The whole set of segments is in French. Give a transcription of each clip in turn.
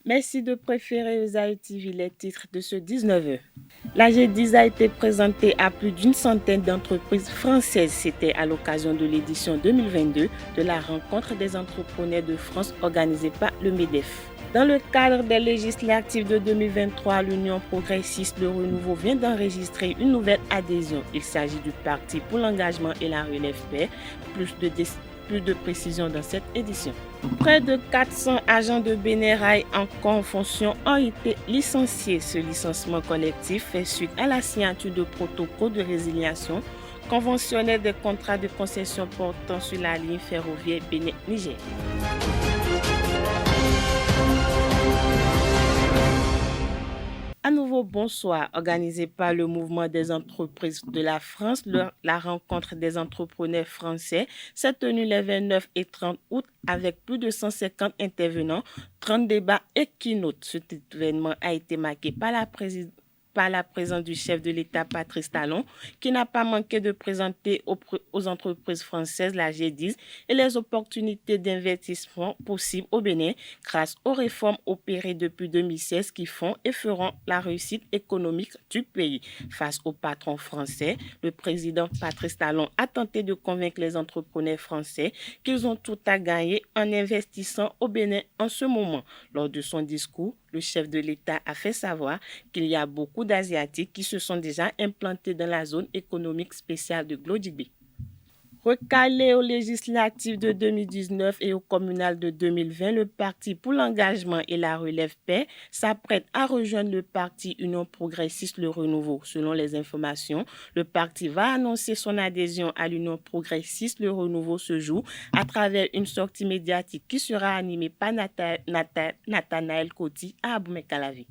Merci de préférer Osaï TV les titres de ce 19h. La G10 a été présentée à plus d'une centaine d'entreprises françaises. C'était à l'occasion de l'édition 2022 de la rencontre des entrepreneurs de France organisée par le MEDEF. Dans le cadre des législatives de 2023, l'Union progressiste Le Renouveau vient d'enregistrer une nouvelle adhésion. Il s'agit du Parti pour l'engagement et la relève paix. Plus de précisions dans cette édition. Près de 400 agents de Bénérail en fonction ont été licenciés. Ce licenciement collectif fait suite à la signature de protocoles de résiliation conventionnelle des contrats de concession portant sur la ligne ferroviaire Bénin-Niger. À nouveau, bonsoir. Organisé par le mouvement des entreprises de la France, la rencontre des entrepreneurs français s'est tenue les 29 et 30 août avec plus de 150 intervenants, 30 débats et keynotes. Cet événement a été marqué par la présence du chef de l'État Patrice Talon, qui n'a pas manqué de présenter aux entreprises françaises la G10 et les opportunités d'investissement possibles au Bénin grâce aux réformes opérées depuis 2016 qui font et feront la réussite économique du pays. Face aux patrons français, le président Patrice Talon a tenté de convaincre les entrepreneurs français qu'ils ont tout à gagner en investissant au Bénin en ce moment. Lors de son discours, le chef de l'État a fait savoir qu'il y a beaucoup d'Asiatiques qui se sont déjà implantés dans la zone économique spéciale de Glodjibé. Recalé aux législatives de 2019 et aux communales de 2020, le Parti pour l'engagement et la relève paix s'apprête à rejoindre le Parti Union progressiste Le Renouveau. Selon les informations, le parti va annoncer son adhésion à l'Union progressiste Le Renouveau ce jour à travers une sortie médiatique qui sera animée par Nathanaël Koti à Aboumey-Calavi.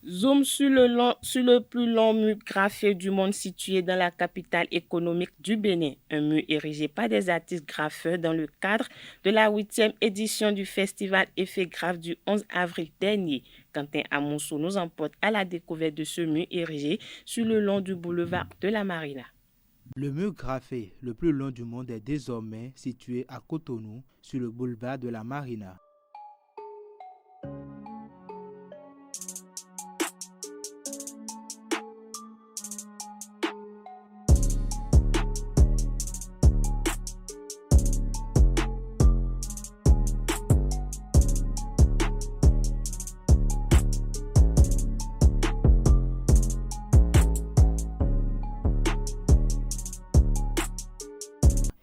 Zoom sur le plus long mur graffé du monde situé dans la capitale économique du Bénin. Un mur érigé par des artistes graffeurs dans le cadre de la 8e édition du festival Effet Graphe du 11 avril dernier. Quentin Amonceau nous emporte à la découverte de ce mur érigé sur le long du boulevard de la Marina. Le mur graffé le plus long du monde est désormais situé à Cotonou, sur le boulevard de la Marina.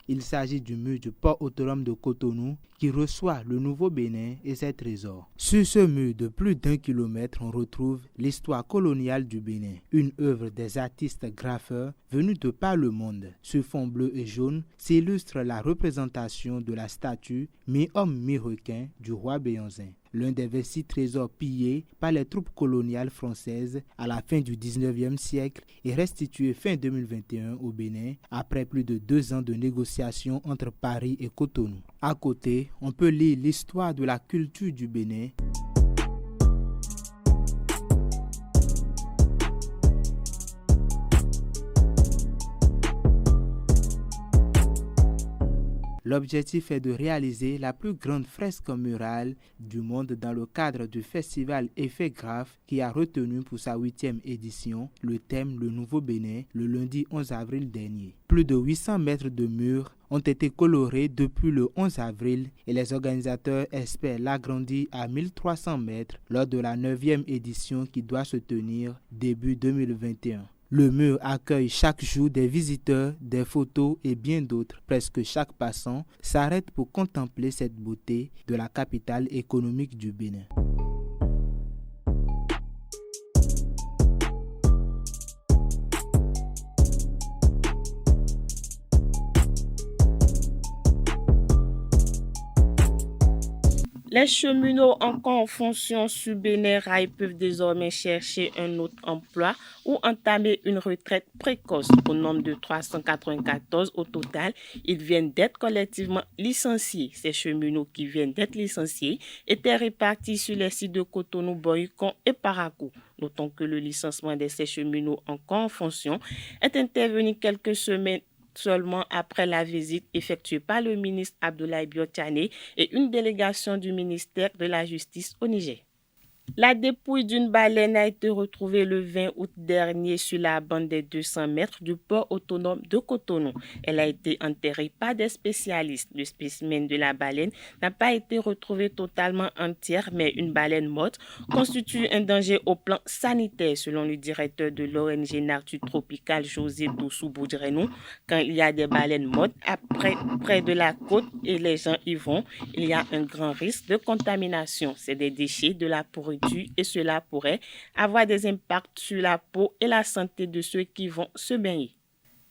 Il s'agit du mur du port autonome de Cotonou qui reçoit le Nouveau Bénin et ses trésors. Sur ce mur de plus d'1 kilomètre, on retrouve l'histoire coloniale du Bénin, une œuvre des artistes graffeurs venus de par le monde. Sur fond bleu et jaune s'illustre la représentation de la statue mi-homme mi-requin du roi Béanzin, l'un des 26 trésors pillés par les troupes coloniales françaises à la fin du 19e siècle et restitué fin 2021 au Bénin après plus de 2 ans de négociations entre Paris et Cotonou. À côté, on peut lire l'histoire de la culture du Bénin. L'objectif est de réaliser la plus grande fresque murale du monde dans le cadre du festival Effet Graphe qui a retenu pour sa 8e édition le thème Le Nouveau Bénin le lundi 11 avril dernier. Plus de 800 mètres de murs ont été colorés depuis le 11 avril et les organisateurs espèrent l'agrandir à 1300 mètres lors de la 9e édition qui doit se tenir début 2021. Le mur accueille chaque jour des visiteurs, des photos et bien d'autres. Presque chaque passant s'arrête pour contempler cette beauté de la capitale économique du Bénin. Les cheminots encore en fonction sur Bénérail peuvent désormais chercher un autre emploi ou entamer une retraite précoce. Au nombre de 394 au total, ils viennent d'être collectivement licenciés. Ces cheminots qui viennent d'être licenciés étaient répartis sur les sites de Cotonou, Boycon et Parakou. Notons que le licenciement de ces cheminots encore en fonction est intervenu quelques semaines seulement après la visite effectuée par le ministre Abdoulaye Biotane et une délégation du ministère de la Justice au Niger. La dépouille d'une baleine a été retrouvée le 20 août dernier sur la bande des 200 mètres du port autonome de Cotonou. Elle a été enterrée par des spécialistes. Le spécimen de la baleine n'a pas été retrouvé totalement entière, mais une baleine morte constitue un danger au plan sanitaire, selon le directeur de l'ONG Nature Tropicale, José Dossou Boudrenou. Quand il y a des baleines mortes près de la côte et les gens y vont, il y a un grand risque de contamination. C'est des déchets, de la pourriture et cela pourrait avoir des impacts sur la peau et la santé de ceux qui vont se baigner.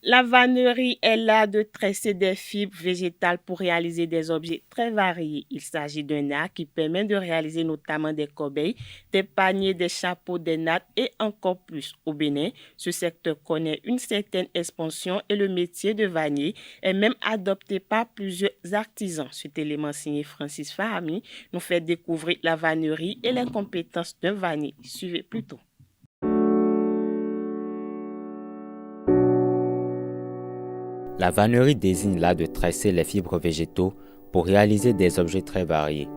La vannerie est l'art de tresser des fibres végétales pour réaliser des objets très variés. Il s'agit d'un art qui permet de réaliser notamment des corbeilles, des paniers, des chapeaux, des nattes et encore plus. Au Bénin, ce secteur connaît une certaine expansion et le métier de vannier est même adopté par plusieurs artisans. Cet élément signé Francis Fahami nous fait découvrir la vannerie et les compétences d'un vannier. Suivez plutôt. La vannerie désigne l'art de tresser les fibres végétaux pour réaliser des objets très variés.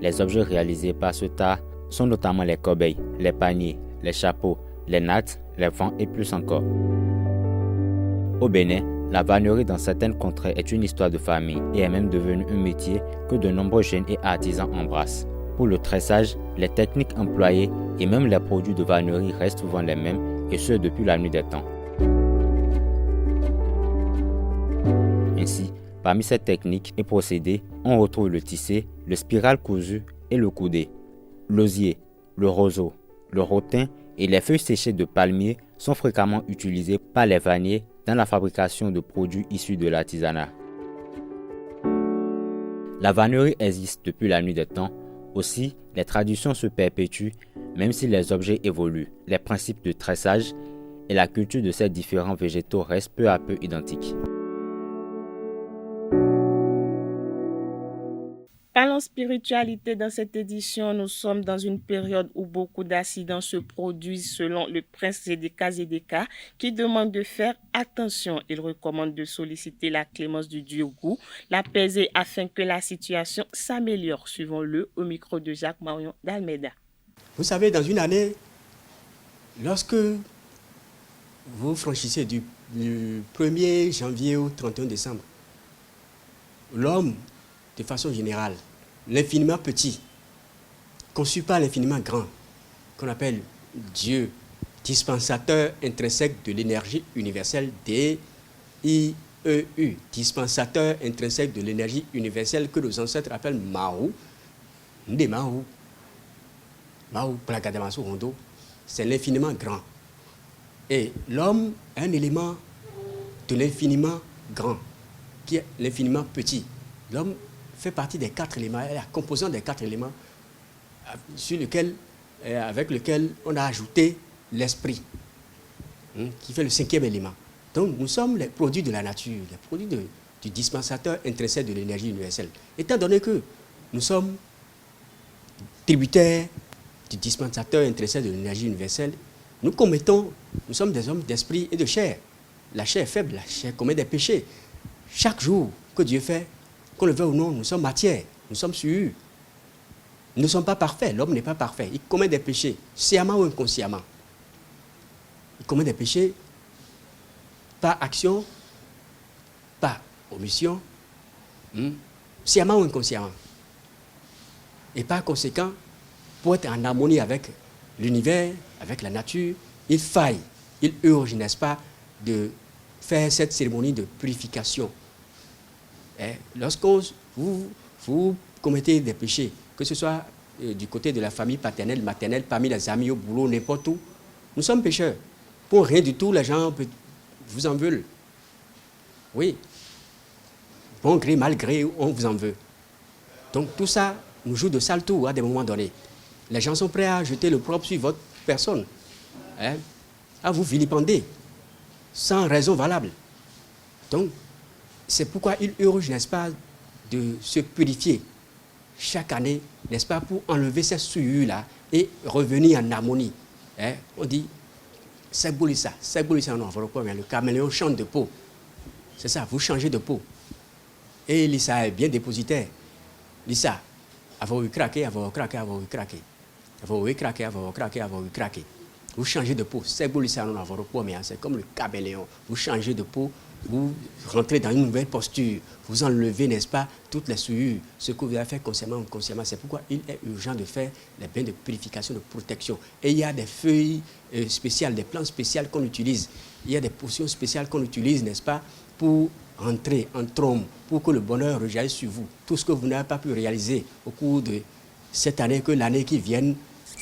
Les objets réalisés par ce art sont notamment les corbeilles, les paniers, les chapeaux, les nattes, les vents et plus encore. Au Bénin, la vannerie dans certaines contrées est une histoire de famille et est même devenue un métier que de nombreux jeunes et artisans embrassent. Pour le tressage, les techniques employées et même les produits de vannerie restent souvent les mêmes et ce depuis la nuit des temps. Ainsi, parmi ces techniques et procédés, on retrouve le tissé, le spiral cousu et le coudé. L'osier, le roseau, le rotin et les feuilles séchées de palmier sont fréquemment utilisés par les vanniers dans la fabrication de produits issus de l'artisanat. La vannerie existe depuis la nuit des temps. Aussi, les traditions se perpétuent même si les objets évoluent. Les principes de tressage et la culture de ces différents végétaux restent peu à peu identiques. Parlons spiritualité dans cette édition. Nous sommes dans une période où beaucoup d'accidents se produisent selon le prince Zedeka qui demande de faire attention. Il recommande de solliciter la clémence du Dieu Gou, l'apaiser afin que la situation s'améliore. Suivons-le au micro de Jacques Marion d'Almeida. Vous savez, dans une année, lorsque vous franchissez du 1er janvier au 31 décembre, l'homme, de façon générale, l'infiniment petit, conçu par l'infiniment grand, qu'on appelle Dieu, dispensateur intrinsèque de l'énergie universelle, DIEU, dispensateur intrinsèque de l'énergie universelle que nos ancêtres appellent Mahou, Ndemahu, Mahou, Plagadamasu Rondo, c'est l'infiniment grand. Et l'homme est un élément de l'infiniment grand, qui est l'infiniment petit. L'homme fait partie des 4 éléments, la composante des 4 éléments avec lequel on a ajouté l'esprit, qui fait le 5e élément. Donc nous sommes les produits de la nature, les produits du dispensateur intrinsèque de l'énergie universelle. Étant donné que nous sommes tributaires du dispensateur intrinsèque de l'énergie universelle, nous sommes des hommes d'esprit et de chair. La chair est faible, la chair commet des péchés. Chaque jour que Dieu fait, qu'on le veuille ou non, nous sommes matière, nous sommes sueurs. Nous ne sommes pas parfaits, l'homme n'est pas parfait. Il commet des péchés, sciemment ou inconsciemment. Il commet des péchés par action, par omission, sciemment ou inconsciemment. Et par conséquent, pour être en harmonie avec l'univers, avec la nature, il faille, il urge, n'est-ce pas, de faire cette cérémonie de purification. Lorsque vous commettez des péchés, que ce soit du côté de la famille paternelle, maternelle, parmi les amis, au boulot, n'importe où, nous sommes pécheurs. Pour rien du tout, les gens vous en veulent. Oui. Bon gré, mal gré, on vous en veut. Donc tout ça nous joue de sale tour à des moments donnés. Les gens sont prêts à jeter le propre sur votre personne, à vous vilipender, sans raison valable. Donc, c'est pourquoi il urge, n'est-ce pas, de se purifier chaque année, n'est-ce pas, pour enlever ces souillures-là et revenir en harmonie. On dit, c'est boulissa, non, le caméléon change de peau. C'est ça, vous changez de peau. Et Lisa est bien dépositaire. Lisa, avoir eu craqué. Vous changez de peau. C'est comme le caméléon. Vous changez de peau, vous rentrez dans une nouvelle posture. Vous enlevez, n'est-ce pas, toutes les souillures. Ce que vous avez fait consciemment ou inconsciemment. C'est pourquoi il est urgent de faire les bains de purification, de protection. Et il y a des feuilles spéciales, des plantes spéciales qu'on utilise. Il y a des potions spéciales qu'on utilise, n'est-ce pas, pour entrer en trompe, pour que le bonheur rejaillisse sur vous. Tout ce que vous n'avez pas pu réaliser au cours de cette année, que l'année qui vient,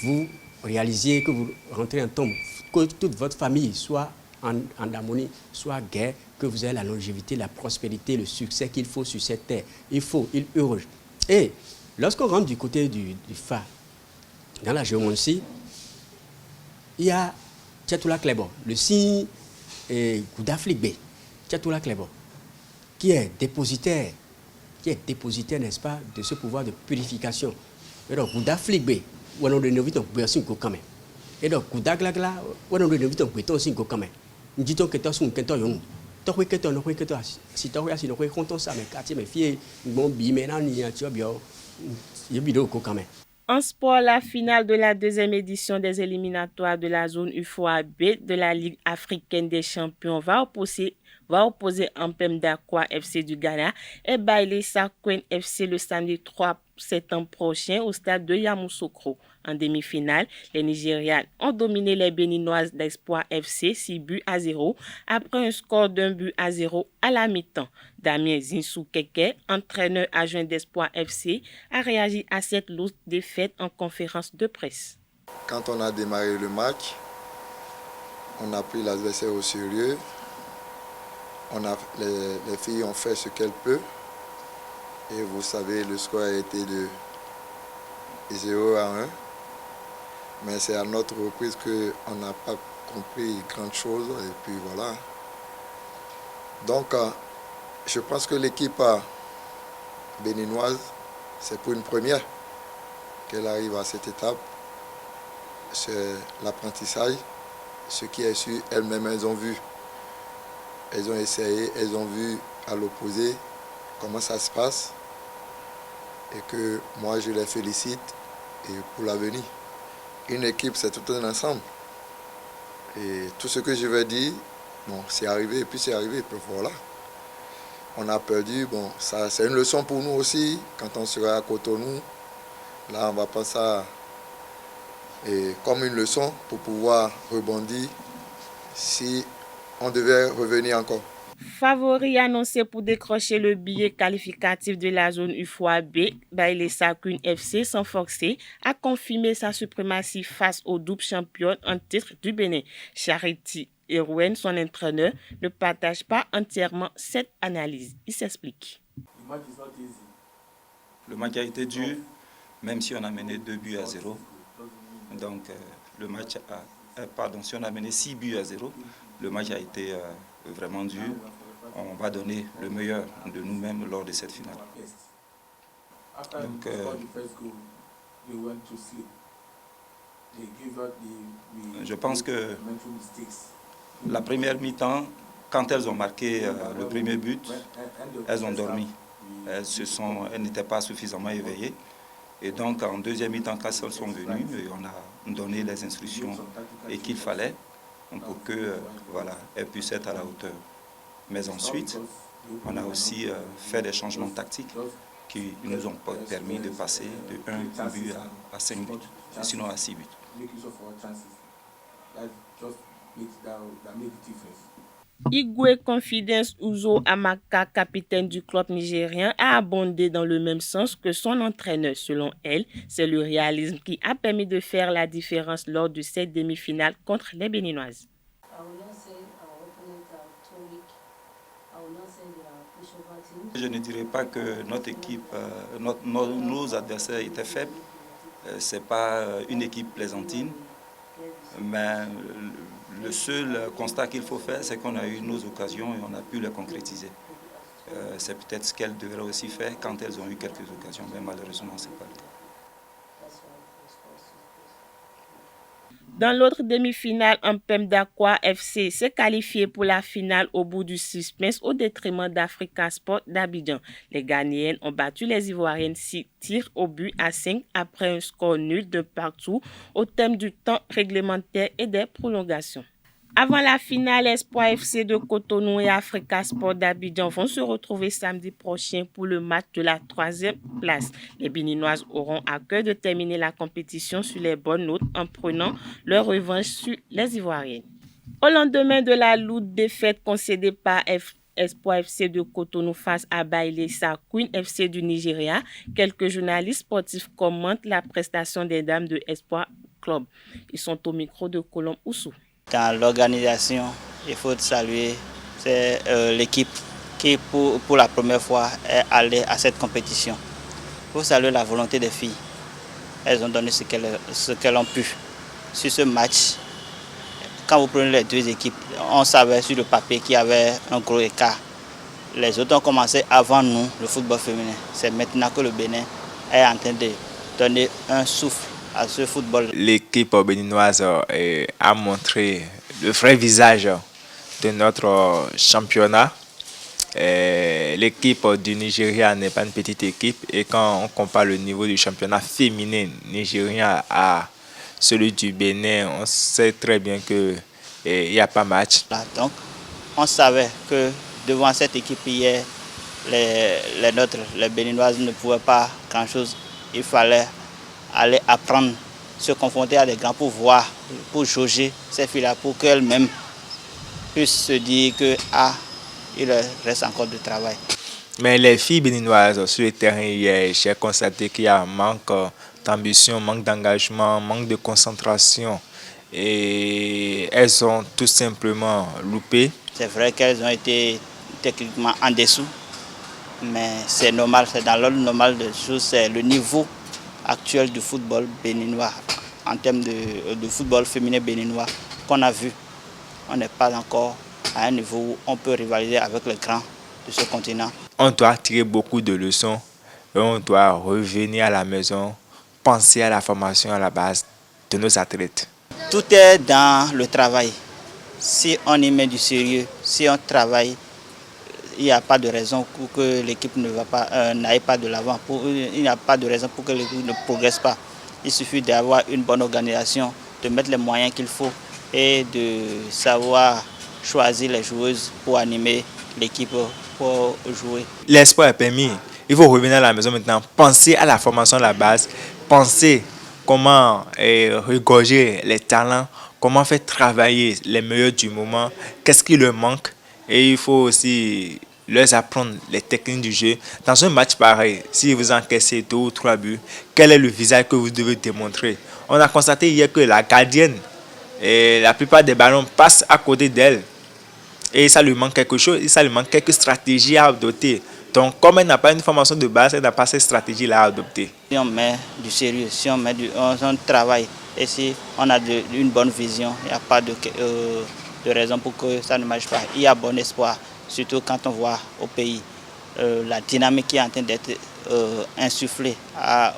vous réalisiez, que vous rentrez en tombe, que toute votre famille soit en harmonie, soit gaie, que vous ayez la longévité, la prospérité, le succès qu'il faut sur cette terre. Il urge. Et lorsqu'on rentre du côté du Fa, dans la géomancie, il y a Tchatoula Klebo, le signe Goudaflikbe, Tchatoula Klebo, qui est dépositaire, n'est-ce pas, de ce pouvoir de purification. Et donc, Goudaflikbe, on a donné vite un peu quand même. Et donc, Goudaglagla, on a donné vite un peu quand même. Nous disons que tu as un peu de si tu as un peu de ça, mais quand mes filles, bon, maintenant, il y a quand même. En sport, la finale de la deuxième édition des éliminatoires de la zone UFOA-B de la Ligue africaine des champions va opposer Mpemdakwa FC du Ghana et Baile Sakwen FC le samedi 3 septembre prochain au stade de Yamoussoukro. En demi-finale, les Nigérians ont dominé les Béninoises d'Espoir FC 6-0 après un score d'1-0 à la mi-temps. Damien Zinsou-Keke, entraîneur adjoint d'Espoir FC, a réagi à cette lourde défaite en conférence de presse. Quand on a démarré le match, on a pris l'adversaire au sérieux. Les filles ont fait ce qu'elles peuvent. Et vous savez, le score a été de 0-1. Mais c'est à notre reprise qu'on n'a pas compris grand chose. Et puis voilà. Donc, je pense que l'équipe béninoise, c'est pour une première qu'elle arrive à cette étape. C'est l'apprentissage. Ce qui est sûr, elles-mêmes, elles ont vu. Elles ont essayé, elles ont vu à l'opposé comment ça se passe. Et que moi, je les félicite et pour l'avenir. Une équipe, c'est tout un ensemble. Et tout ce que je vais dire, bon, c'est arrivé et puis c'est arrivé. Et puis voilà. On a perdu. Bon, ça, c'est une leçon pour nous aussi. Quand on sera à Cotonou, là, on va prendre ça comme une leçon pour pouvoir rebondir si on devait revenir encore. Favori annoncé pour décrocher le billet qualificatif de la zone UFOA-B, Baile Sakwen FC sans forcer, a confirmé sa suprématie face au double championne en titre du Bénin. Charity Erouen, son entraîneur, ne partage pas entièrement cette analyse. Il s'explique. Le match a été dur, même si on a mené 2-0. Donc le match si on a mené 6-0, le match a été vraiment dur. On va donner le meilleur de nous-mêmes lors de cette finale. Donc, je pense que la première mi-temps, quand elles ont marqué le premier but, elles ont dormi. Elles n'étaient pas suffisamment éveillées. Et donc, en deuxième mi-temps, quand elles sont venues, on a donné les instructions qu'il fallait pour qu'elles puissent être à la hauteur. Mais ensuite, on a aussi fait des changements tactiques qui nous ont permis de passer de 1 but à 5 buts, sinon à 6 buts. Igwe Confidence Uzo Amaka, capitaine du club nigérien, a abondé dans le même sens que son entraîneur. Selon elle, c'est le réalisme qui a permis de faire la différence lors de cette demi-finale contre les Béninoises. Je ne dirais pas que notre équipe, nos adversaires étaient faibles. Ce n'est pas une équipe plaisantine. Mais le seul constat qu'il faut faire, c'est qu'on a eu nos occasions et on a pu les concrétiser. C'est peut-être ce qu'elles devraient aussi faire quand elles ont eu quelques occasions, mais malheureusement, ce n'est pas le cas. Dans l'autre demi-finale, Mpemdakwa FC s'est qualifié pour la finale au bout du suspense au détriment d'Africa Sport d'Abidjan. Les Ghanéennes ont battu les Ivoiriennes 6 tirs au but à 5 après un score nul de partout au terme du temps réglementaire et des prolongations. Avant la finale, Espoir FC de Cotonou et Africa Sport d'Abidjan vont se retrouver samedi prochain pour le match de la 3e place. Les Béninoises auront à cœur de terminer la compétition sur les bonnes notes en prenant leur revanche sur les Ivoiriennes. Au lendemain de la lourde défaite concédée par Espoir FC de Cotonou face à Bayelsa Queen FC du Nigeria, quelques journalistes sportifs commentent la prestation des dames de Espoir Club. Ils sont au micro de Colombe Oussou. Dans l'organisation, il faut saluer l'équipe qui, pour la première fois, est allée à cette compétition. Il faut saluer la volonté des filles. Elles ont donné ce qu'elles ont pu. Sur ce match, quand vous prenez les deux équipes, on savait sur le papier qu'il y avait un gros écart. Les autres ont commencé avant nous, le football féminin. C'est maintenant que le Bénin est en train de donner un souffle à ce football. L'équipe béninoise a montré le vrai visage de notre championnat. L'équipe du Nigeria n'est pas une petite équipe et quand on compare le niveau du championnat féminin nigérien à celui du Bénin, on sait très bien qu'il n'y a pas match. Donc, on savait que devant cette équipe hier, les nôtres, les Béninoises ne pouvaient pas grand-chose. Il fallait aller apprendre, se confronter à des grands pouvoirs pour jauger ces filles-là, pour qu'elles-mêmes puissent se dire que il reste encore du travail. Mais les filles béninoises sur le terrain hier, j'ai constaté qu'il y a un manque d'ambition, manque d'engagement, manque de concentration et elles ont tout simplement loupé. C'est vrai qu'elles ont été techniquement en dessous, mais c'est normal, c'est dans l'ordre normal des choses, c'est le niveau actuel du football béninois, en termes de football féminin béninois qu'on a vu. On n'est pas encore à un niveau où on peut rivaliser avec les grands de ce continent. On doit tirer beaucoup de leçons et on doit revenir à la maison, penser à la formation à la base de nos athlètes. Tout est dans le travail. Si on y met du sérieux, si on travaille, il n'y a pas de raison pour que l'équipe n'aille pas de l'avant. Il n'y a pas de raison pour que l'équipe ne progresse pas. Il suffit d'avoir une bonne organisation, de mettre les moyens qu'il faut et de savoir choisir les joueuses pour animer l'équipe, pour jouer. L'espoir est permis. Il faut revenir à la maison maintenant, penser à la formation à la base, penser comment regorger les talents, comment faire travailler les meilleurs du moment, qu'est-ce qui leur manque. Et il faut aussi leur apprendre les techniques du jeu. Dans un match pareil, si vous encaissez 2 ou 3 buts, quel est le visage que vous devez démontrer? On a constaté hier que la gardienne, la plupart des ballons passent à côté d'elle. Et ça lui manque quelque chose, ça lui manque quelques stratégies à adopter. Donc, comme elle n'a pas une formation de base, elle n'a pas cette stratégie-là à adopter. Si on met du sérieux, si on travaille et si on a une bonne vision, il n'y a pas de raison pour que ça ne marche pas. Il y a bon espoir, surtout quand on voit au pays la dynamique qui est en train d'être insufflée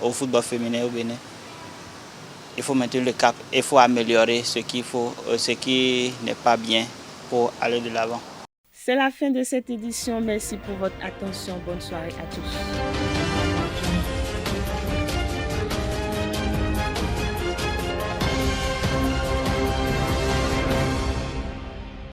au football féminin au Bénin. Il faut maintenir le cap, il faut améliorer ce qui n'est pas bien pour aller de l'avant. C'est la fin de cette édition. Merci pour votre attention. Bonne soirée à tous.